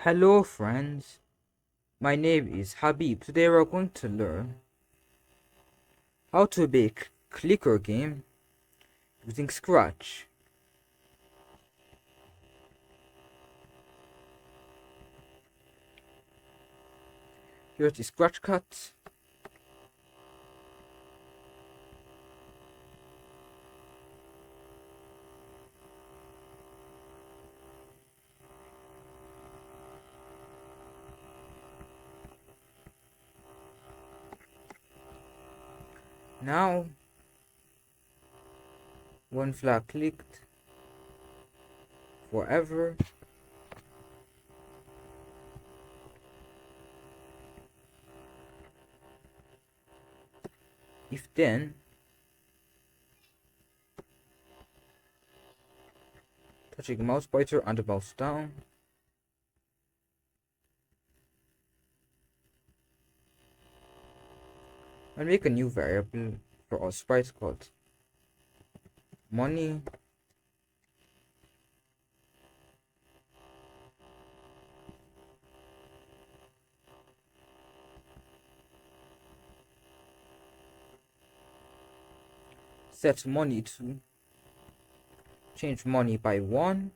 Hello friends, my name is Habib. Today we're going to learn how to make clicker game using Scratch. Here's the Scratch cut. Now, one flag clicked forever. If then, touching mouse pointer and the mouse down. And make a new variable for our sprite called money. Set money to change money by 1.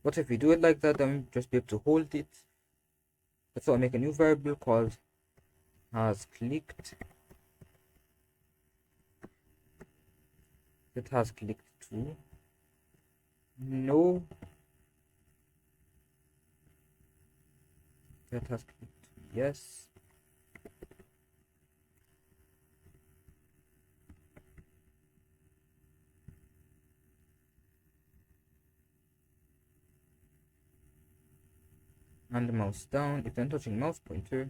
What if we do it like that? Then we just be able to hold it. So I'll make a new variable called has clicked. It has clicked to no. That has clicked to yes. And the mouse down if I'm touching mouse pointer.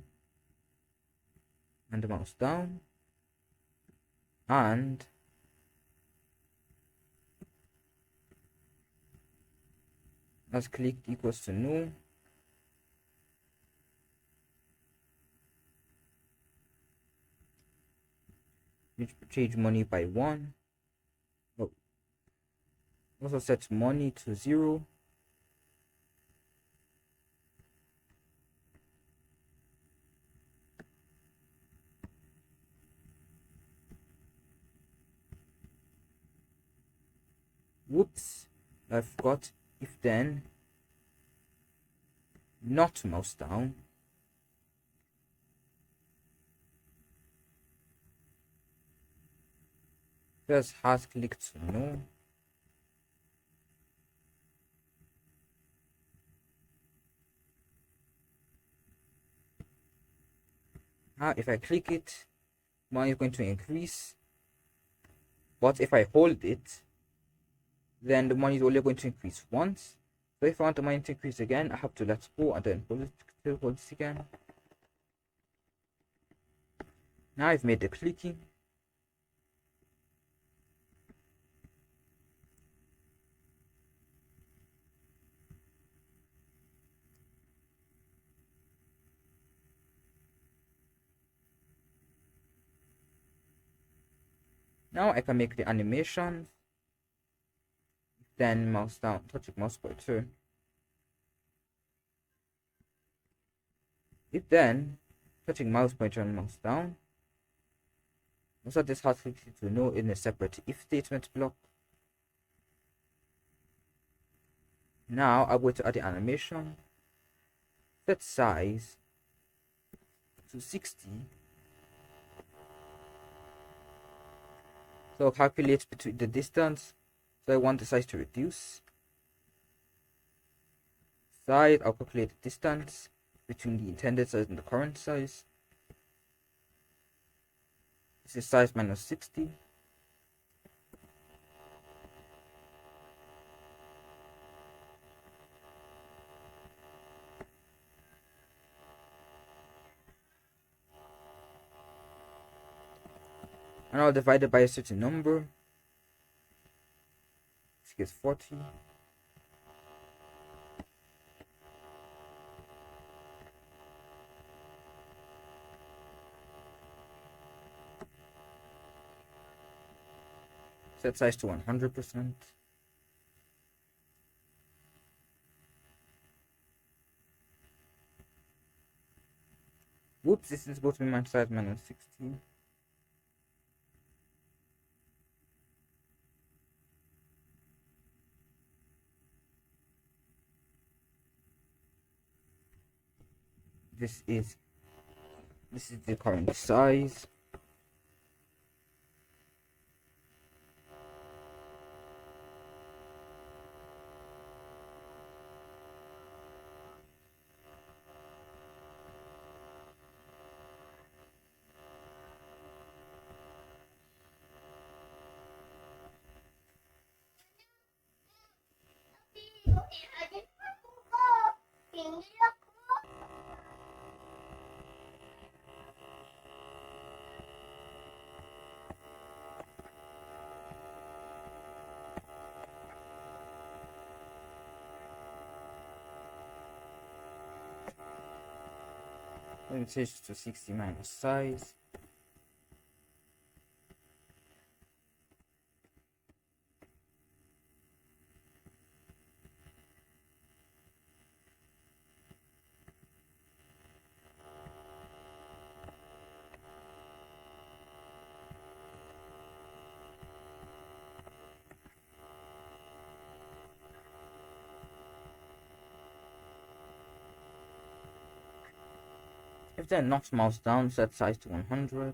And the mouse down. And as clicked equals to no. You change money by 1. Oh. Also set money to 0. Whoops, I forgot if then not mouse down. First has clicked to no. Now if I click it, money is going to increase. But if I hold it, then the money is only going to increase once. So if I want the money to increase again, I have to let go and then hold it again. Now I've made the clicking. Now I can make the animation. Then mouse down, touching mouse pointer. If then touching mouse pointer and mouse down. Also this has clicked to no in a separate if statement block. Now I'm going to add the animation. Set size to 60. So calculate between the distance. So I want the size to reduce. Size, I'll calculate the distance between the intended size and the current size. This is size minus 60. And I'll divide it by a certain number. This gives 40. Set size to 100%. Oops, this is supposed to be my size minus 60. This is the current size. Let me change to 60 minus size. If then knocks mouse down, set size to 100.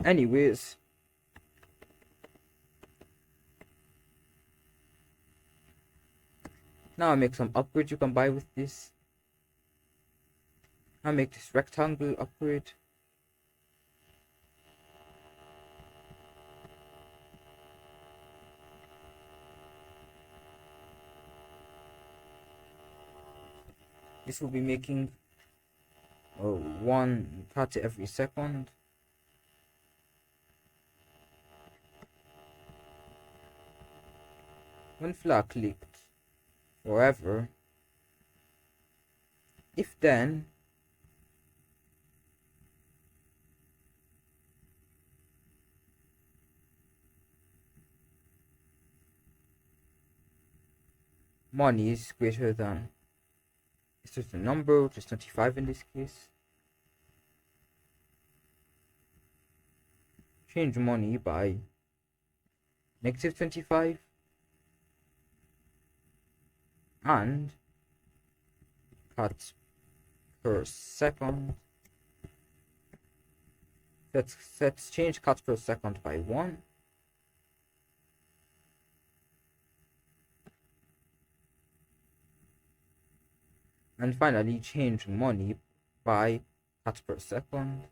Anyways, now I make some upgrades you can buy with this. I make this rectangle upgrade. This will be making one cut every second. When flag clicked forever, if then money is greater than it's just a number, which is 25 in this case. Change money by negative 25 and cut per second. Let's change cut per second by 1. And finally change money by cut per second.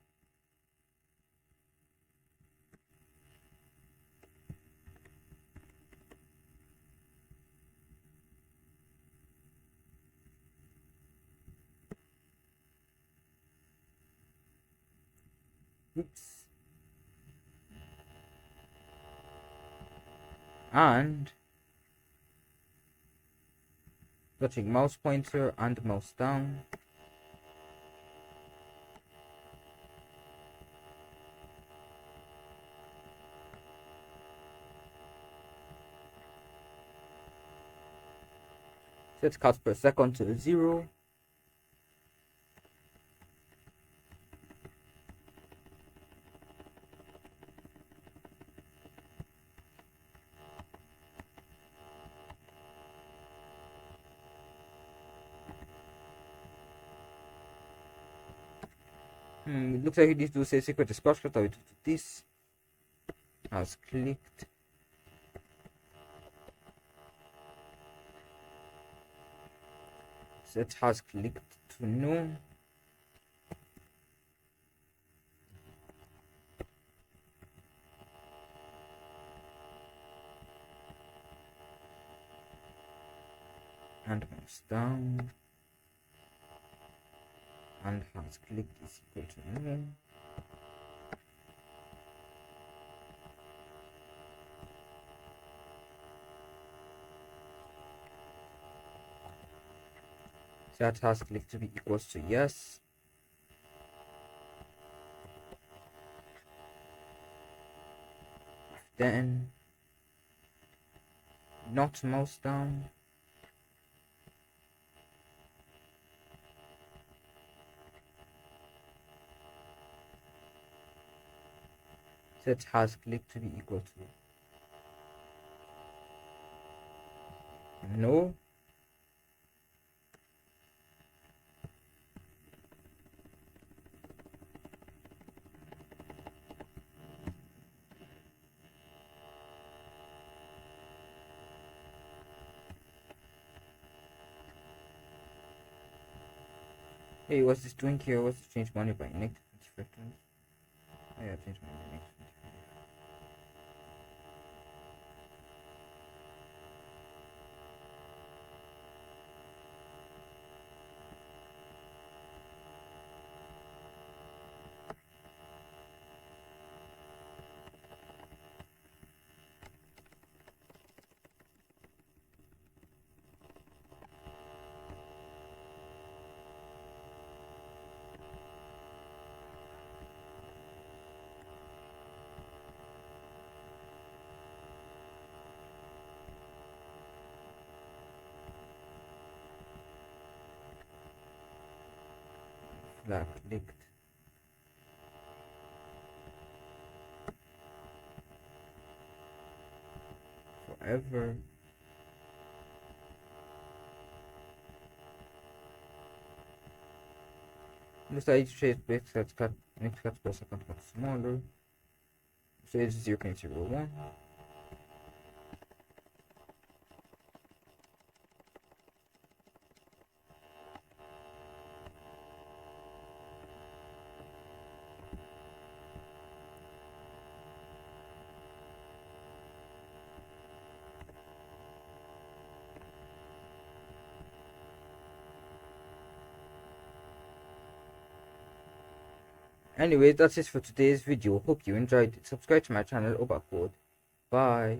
Oops. And touching mouse pointer and mouse down. Set cuts per second to 0. It looks like this do say secret discussion. I will do this. Has clicked. Set has clicked to no. and mouse down, and has clicked is equal to no. Set has clicked to be equals to yes. Then not mouse down, set has clicked to be equal to no. Hey, what's this doing here? What's to change money by negative 25 times? Oh yeah, change money by negative 25. Flag clicked. Forever. Decide to change base cut next cut per second cut smaller. So it's 0.01. Anyway, that's it for today's video. Hope you enjoyed it. Subscribe to my channel, Obacode. Bye.